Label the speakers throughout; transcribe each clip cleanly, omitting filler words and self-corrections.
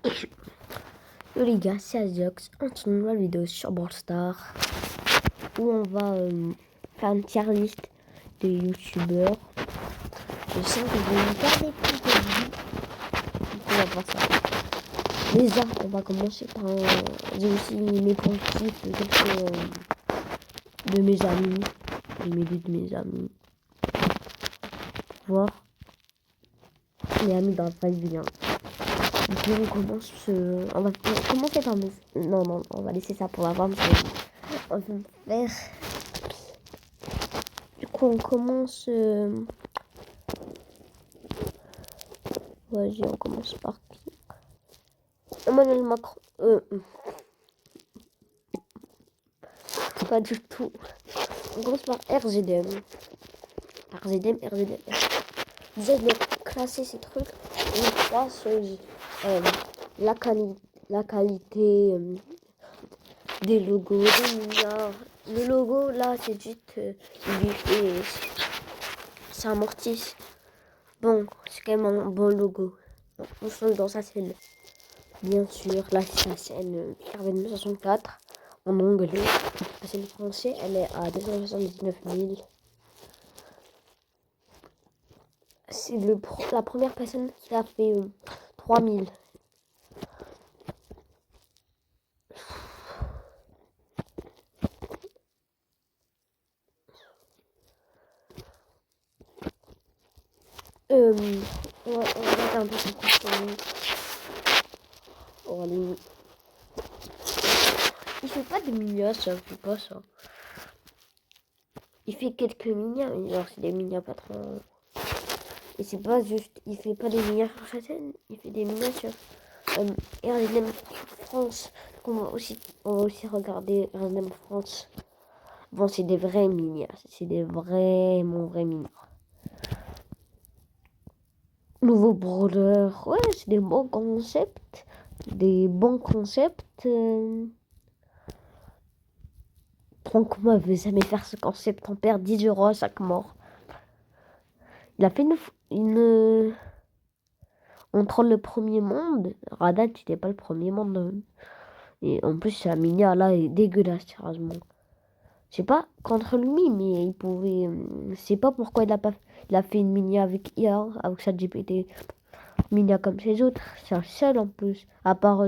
Speaker 1: Yo les gars, c'est Aziox, on se une nouvelle vidéo sur Brawl Stars où on va faire une tier list de youtubeurs. Je sens que je vais me garder plus de vie. On va voir ça. Déjà, on va commencer par j'ai aussi mes positifs de quelques de mes amis. J'ai mis de mes amis. Pour voir. Mes amis dans la vraie vie. Du coup, on commence. On va commencer par mes. Non, on va laisser ça pour la fin. On va faire. Du coup, on commence. Vas-y, on commence par qui? Emmanuel Macron. Pas du tout. On commence par RZM. RZM. Déjà, je vais classer ces trucs. On classe la qualité des logos, des milliards. Le logo, là, c'est juste. C'est un mortis. Bon, c'est quand même un bon logo. On change dans sa scène. Bien sûr, là, c'est la scène Carven 64 en anglais. La scène française, elle est à 279 000. C'est la première personne qui a fait 3000. On va regarder un peu son contenu. Oh, allez. Il fait pas de minia, ça fait pas ça. Il fait quelques minia, mais genre c'est des minia pas trop. Et c'est pas juste, il fait pas des minia sur sa scène, il fait des minia sur RDM France. Donc on va aussi regarder RDM France. Bon, c'est des vrais minia, c'est des vraiment vrais minia. Nouveau brawler, ouais, c'est des bons concepts. Donc, moi, je vais jamais faire ce concept. On perd 10 € à chaque mort. Il a fait une... On troll le premier monde. Radat, tu n'es pas le premier monde. Et en plus, la minia, là, est dégueulasse, sérieusement. Je sais pas contre lui, mais il pouvait... Je sais pas pourquoi il a fait une minia avec IA, avec sa GPT. Minia comme ses autres. C'est un seul, en plus. À part,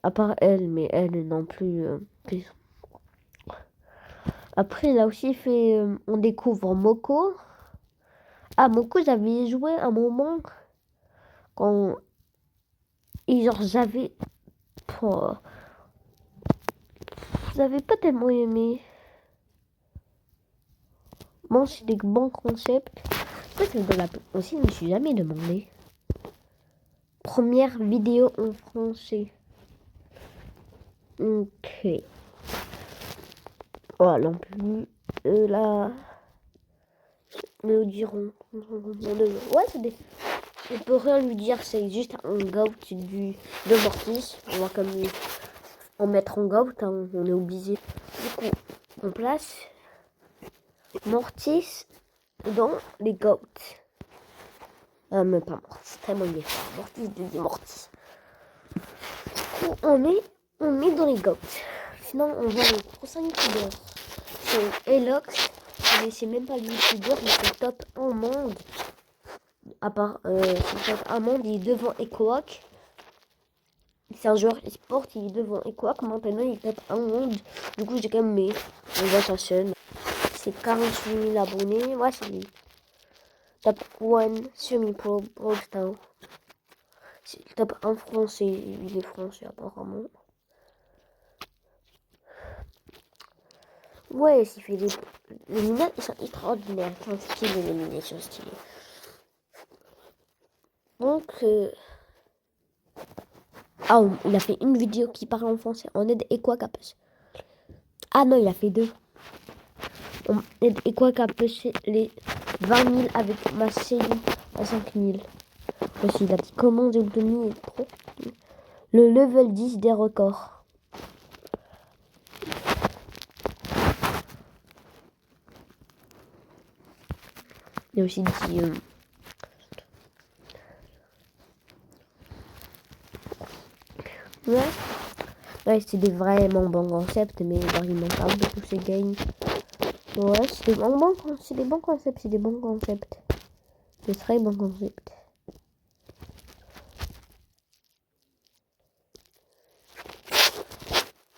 Speaker 1: à part elle, mais elle non plus... Après, il a aussi fait... on découvre Moko. Ah, Moko, j'avais joué un moment quand... Et genre, j'avais pas tellement aimé. Bon, c'est des bons concepts. Pourquoi ça me donne la peine aussi, je me suis jamais demandé. Première vidéo en français. Ok. Voilà, non plus. Là... Mais au diront. Ouais, c'est des... On peut rien lui dire, c'est juste un goat de Mortis. On va comme en mettre en goat, hein, on est obligé. Du coup, on place Mortis dans les goats. Mais pas Mortis, tellement il est fort. Mortis, Mortis. Du coup, on est dans les goats. Sinon, on voit les prochains youtubeurs. C'est Elox, mais c'est même pas le youtubeur, mais c'est le top 1 monde. À part, c'est le top 1 monde, il est devant Ecoac. C'est un joueur e-sport, il est devant Ecoac. Maintenant, il est top 1 monde. Du coup, j'ai quand même mis. On voit sa chaîne. C'est 48 000 abonnés. Ouais, c'est lui. Top 1 semi-pro Brawl Stars. C'est le top 1 français. Il est français apparemment. Ouais, il fait des... Les miniatures, ils sont extraordinaires. C'est un style de miniatures stylées. Donc... Ah, il a fait une vidéo qui parle en français. On aide Equacapus. Ah non, il a fait deux. On aide Equacapus les 20 000 avec ma série à 5 000. Aussi, il a dit comment j'ai obtenu le level 10 des records. Il a aussi dit... Ouais. Ouais, c'est des vraiment bons concepts, mais genre, ils n'ont pas de tous ces games. Ouais, c'est des bons concepts, c'est des bons concepts. C'est très bons concepts.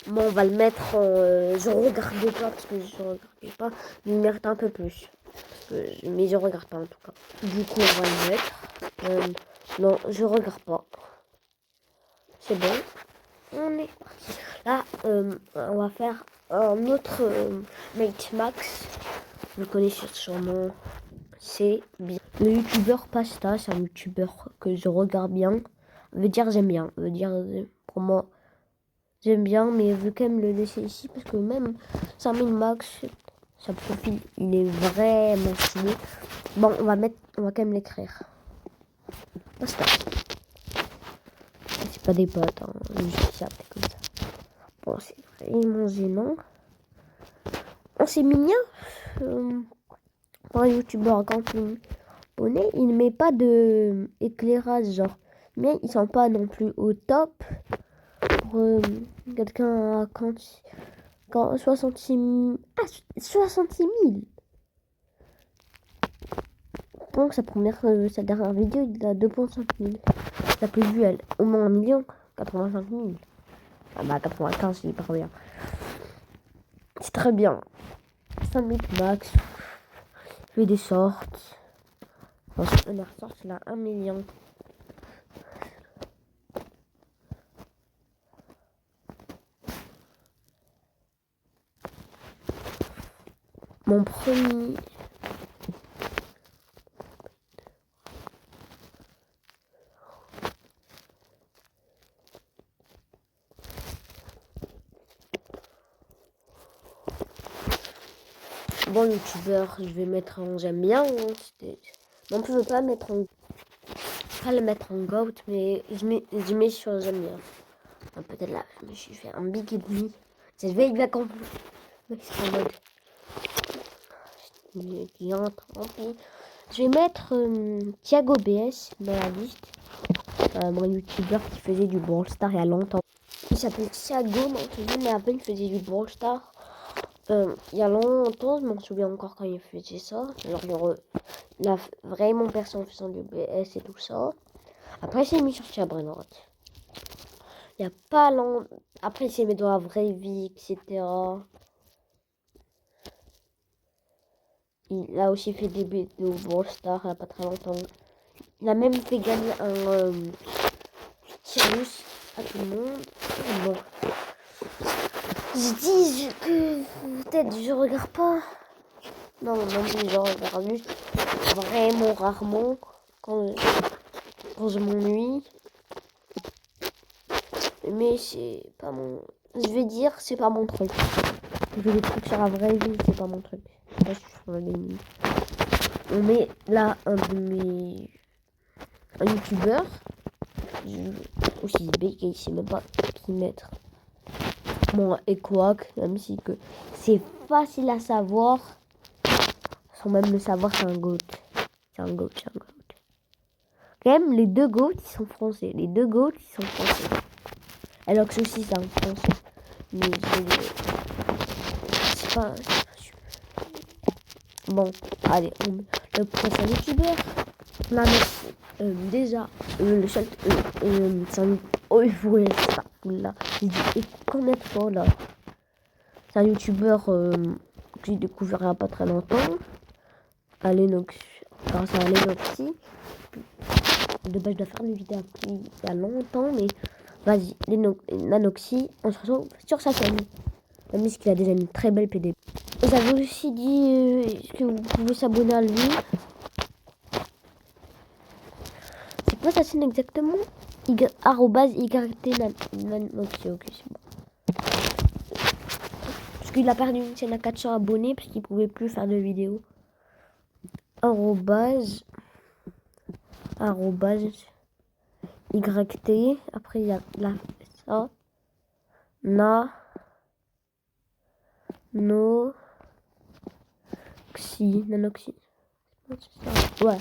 Speaker 1: Bon, on va le mettre en... je regardais pas, parce que je regardais pas. Mais il mérite un peu plus. Mais je regarde pas, en tout cas. Du coup, on va le mettre. Non, je regarde pas. C'est bon. On est parti. Là, on va faire un autre Mate Max. Vous le connaissez sûrement. C'est bien. Le youtubeur Pasta, c'est un youtubeur que je regarde bien. Veut dire j'aime bien. Veut dire pour moi j'aime bien, mais je veux quand même le laisser ici parce que même 5000 max, sa profil il est vraiment stylé. Bon, on va quand même l'écrire. Pasta. C'est pas des potes, hein. Juste ça, comme ça. Bon, c'est vraiment gênant. Oh, c'est mignon. Pour un youtubeur quand il abonné, il ne met pas de éclairage, genre. Mais ils sont pas non plus au top. Pour quelqu'un à quand 66 000. Ah, 66 000. Donc sa dernière vidéo, il a 2,5 000. La plus vue, elle, au moins 1 million. 85 000. Ah bah 95, il est pas bien. C'est très bien. 5000 max. Il fait des sortes. Ensuite, on a ressorti là 1 million. Mon premier. Bon youtubeur, je vais mettre en j'aime bien. Hein, non, je veux pas mettre en. Pas le mettre en goat, mais je mets sur j'aime bien. Ah, peut-être là, je me suis fait un big et demi. Je vais bien comprendre. En mode. Tant pis. Je vais mettre Thiago BS dans la liste. Mon youtubeur qui faisait du Brawl Star il y a longtemps. Il s'appelle Thiago, mais avant il faisait du Brawl Star. Il y a longtemps, je m'en souviens encore quand il faisait ça. Genre, il a vraiment personne faisant du BS et tout ça. Après, il s'est mis sur Chabrenot. Il n'y a pas longtemps. Après, il s'est mis dans la vraie vie, etc. Il a aussi fait des vidéos Brawl Star il n'y a pas très longtemps. Il a même fait gagner un Tyrus à tout le monde. Bon. Je dis que peut-être je regarde pas. Non, je regarde juste vraiment rarement quand je m'ennuie. Mais c'est pas mon. Je vais dire, c'est pas mon truc. Je fais des trucs sur la vraie vie, c'est pas mon truc. Là, je suis sur la gaming. On met là un de mes. Un youtubeur. Aussi big, il sait même pas qui mettre. Bon, et Quack, même si que c'est facile à savoir. Sans même le savoir, c'est un goat. C'est un goat. Quand même, les deux goats, ils sont français. Alox aussi, c'est un français. Mais c'est pas super. Bon, allez, le prochain youtubeur. On a déjà le seul. C'est un. Oh, ouais, c'est ça. Là. J'ai dit, et combien de fois là? C'est un youtubeur que j'ai découvert il n'y a pas très longtemps. Grâce à Lenoxy. De base, je dois faire une vidéo il y a longtemps, mais vas-y, Lenoxy, on se retrouve sur sa chaîne. Même s'il a déjà une très belle PD. J'avais aussi dit que vous pouvez s'abonner à lui. C'est quoi sa chaîne exactement? @YT Lenoxy, ok, c'est bon. Parce qu'il a perdu une chaîne à 400 abonnés parce qu'il pouvait plus faire de vidéos. YT, après il y a là ça, Nanoxy. Ouais.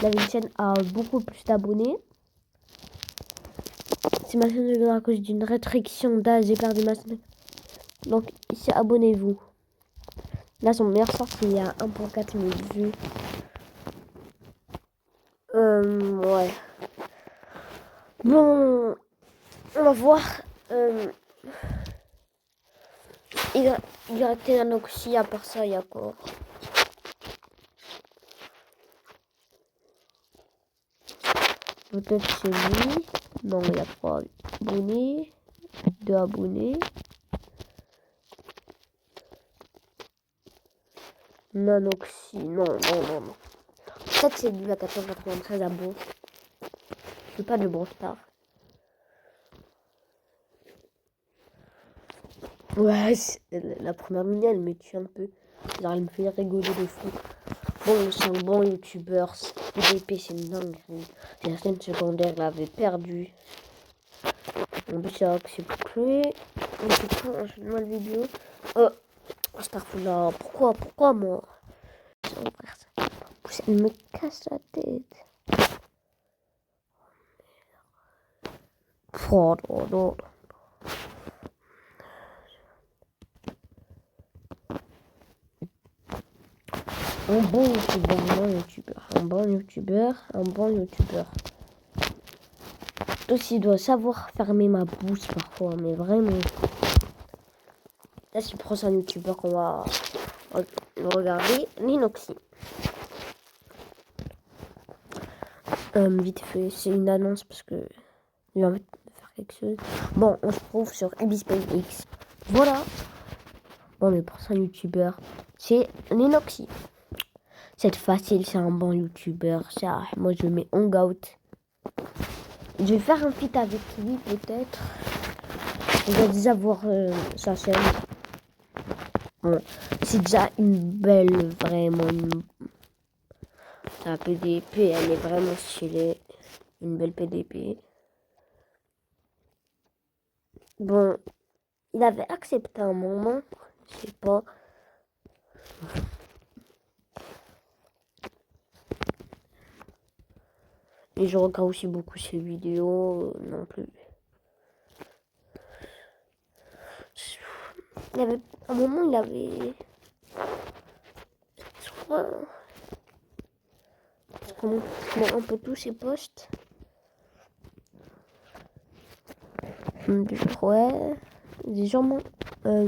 Speaker 1: Il avait une chaîne à beaucoup plus d'abonnés. C'est ma chaîne à cause d'une restriction d'âge. J'ai perdu ma chaîne. Donc ici, abonnez-vous. Là, son meilleur sort, il y a 1,4 million de vues. Ouais. Bon, on va voir. Il y a Théanoxie, à part ça, il y a quoi? Peut-être c'est lui. Non, il y a 3 abonnés. 2 abonnés. Nanoxy, non. Peut-être c'est lui à 493 abos. C'est pas de bon star. Ouais, la première minute, elle me tue un peu. Genre, elle me fait rigoler de fou. Bon, c'est un bon youtubeur. PDP, c'est une dinguerie. La scène secondaire l'avait perdu. En plus, c'est accepté. On fait tout, on fait mal vidéo. Starfula, pourquoi moi? Elle me casse la tête. Oh non. Un bon youtubeur. Aussi, il doit savoir fermer ma bouche parfois, mais vraiment. Là, c'est le prochain youtubeur qu'on va regarder, Linoxy. Vite fait, c'est une annonce parce que j'ai envie de faire quelque chose. Bon, on se trouve sur EbiSpaceX. Voilà. Bon, le prochain youtubeur, c'est Linoxy. C'est facile, c'est un bon youtubeur. Moi, je mets Hangout. Je vais faire un feat avec lui, peut-être. On va déjà voir sa chaîne. Bon, c'est déjà une belle, vraiment. Sa PDP, elle est vraiment stylée. Une belle PDP. Bon, il avait accepté un moment. Je sais pas. Et je regarde aussi beaucoup ses vidéos non plus. Il avait, à un moment, il avait... Je crois... Comment un peu tous ses posts. Ouais. Des gens m'ont... ouais,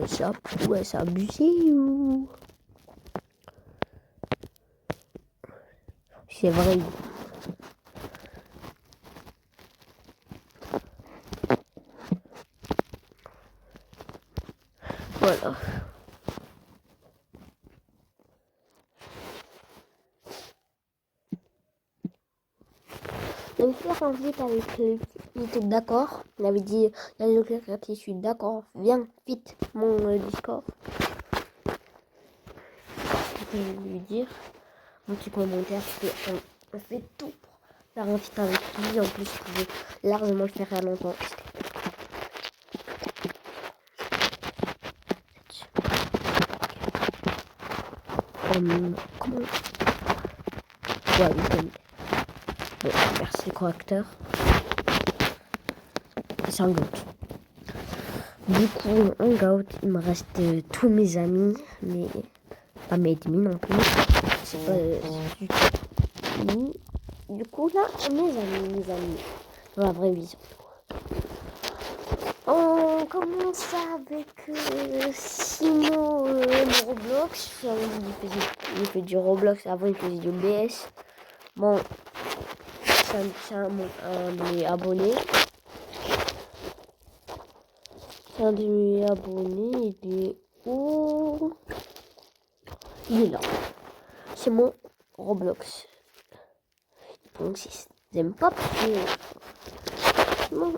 Speaker 1: c'est abusé ou... C'est vrai. Voilà. Il avait fait un vite avec YouTube, d'accord. Il avait dit, il y a je suis d'accord. Viens, vite, mon Discord. Je vais lui dire un petit commentaire. On fait tout pour faire un feat avec lui. En plus, je pouvais largement le faire à longtemps. Comment... Ouais, bon, merci le correcteur. C'est un goat. Du coup, en goat, il me reste tous mes amis, mais pas mes ennemis non plus. C'est pas du coup, là, mes amis. Dans la vraie vie, surtout. On commence avec Simo, le Roblox. Il fait du Roblox, avant il faisait du BS. Bon, c'est un de mes abonnés. C'est un de mes abonnés, il est où? Il est là. C'est mon Roblox. Donc, si j'aime pas parce que... Non.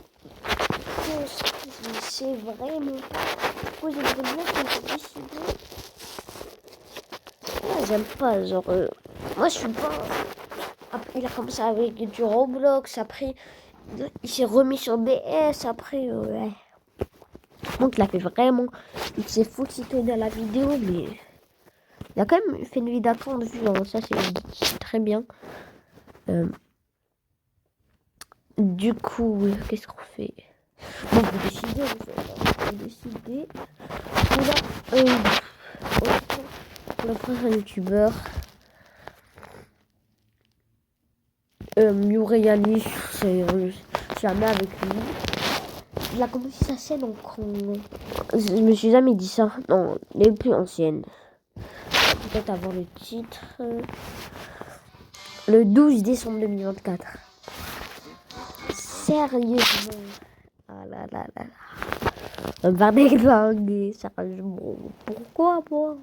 Speaker 1: C'est vraiment pas... Pourquoi j'aimerais bien qu'on se décide. J'aime pas, genre... moi, je suis pas... Après, il a commencé avec du Roblox. Après, il s'est remis sur BS. Après, ouais. Donc, il a fait vraiment... Il s'est foutu dans la vidéo, mais... Il a quand même fait une vidéo de vue. Ça, c'est très bien. Du coup, qu'est-ce qu'on fait? Bon, vous décidez, en fait. Vous décidez. Pour la prochaine youtubeur, Murayani, c'est jamais avec lui. Il a commencé sa chaîne en je me suis jamais dit ça. Non, les plus anciennes. Peut-être avant le titre. Le 12 décembre 2024. Sérieusement. Ah là là là. On va déglinguer, sérieusement. Pourquoi moi?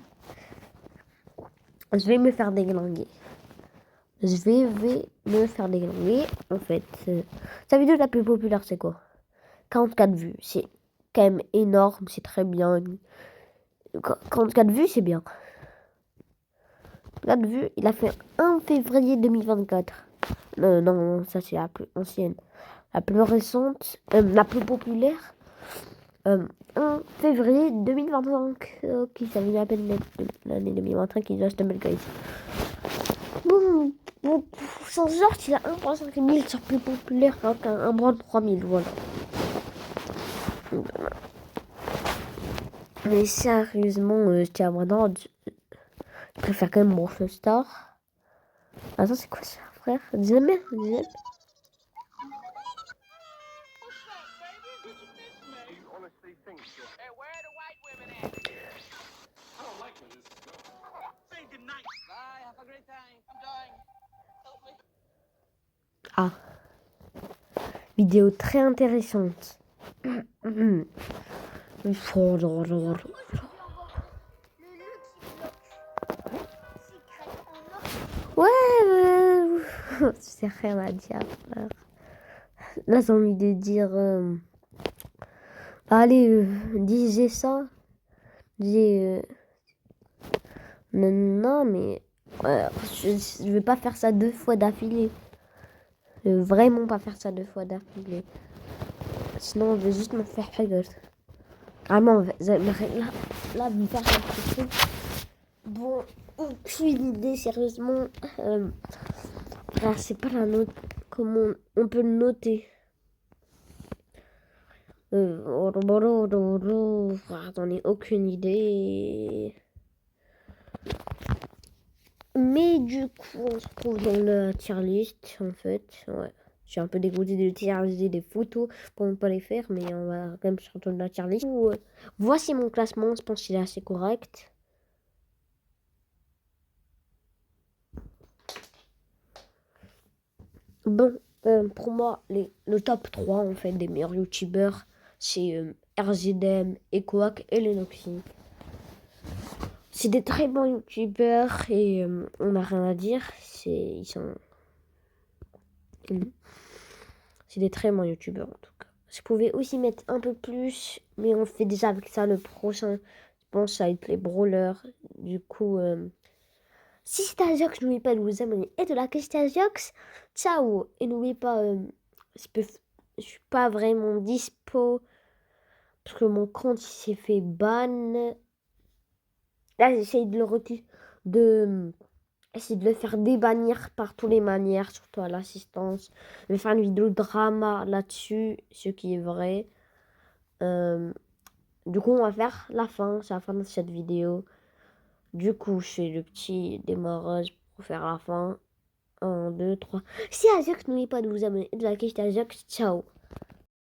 Speaker 1: Je vais me faire déglinguer. Je vais me faire déglinguer. En fait, sa vidéo la plus populaire, c'est quoi? 44 vues. C'est quand même énorme, c'est très bien. 44 vues, c'est bien. 44 vues, il a fait 1 février 2024. Non, ça c'est la plus ancienne. La plus récente, la plus populaire, 1 février 2025. Ok, ça vient à peine l'année 2025 qui doit se belle guys. Bon, sans genre, il a 1,5 000 sur plus populaire qu'un bras de 3000, voilà. Mais sérieusement, tiens, maintenant, je préfère quand même Brawl Star. Attends, c'est quoi ça, frère? Dis-le. Ah. Vidéo très intéressante. Ouais, c'est rien à dire, frère. Là, j'ai envie de dire... allez, disais ça. Disais... non, mais... je vais pas faire ça 2 fois d'affilée. Je vais vraiment pas faire ça 2 fois d'affilée. Sinon, je vais juste me faire rigueur. Vraiment, là, vous me faire un truc. Bon, aucune idée, sérieusement. Frère, c'est pas la note. Comment on peut le noter? J'en ai aucune idée. Mais du coup, on se retrouve dans la tier list, en fait. Ouais. Je suis un peu dégoûtée de utiliser des photos pour ne pas les faire, mais on va quand même se retrouver dans la tier list. Voici mon classement, je pense qu'il est assez correct. Bon, pour moi, le top 3 en fait des meilleurs youtubeurs, c'est RZDM, Equac et Lenoxy. C'est des très bons youtubeurs et on n'a rien à dire. C'est des très bons youtubeurs en tout cas. Je pouvais aussi mettre un peu plus, mais on fait déjà avec ça le prochain. Je pense ça va être les brawlers. Du coup, si c'est Ajax, n'oubliez pas de vous abonner et de liker si c'est Ajax. Ciao! Et n'oubliez pas, je suis pas vraiment dispo parce que mon compte il s'est fait ban. Là, j'essaye de essayer de le faire débannir par toutes les manières, surtout à l'assistance. Je vais faire une vidéo drama là-dessus, ce qui est vrai. Du coup, on va faire la fin, c'est la fin de cette vidéo. Du coup, je fais le petit démarrage pour faire la fin. 1, 2, 3. Si Ajax, n'oubliez pas de vous abonner et de liker. C'était Ajax. Ciao.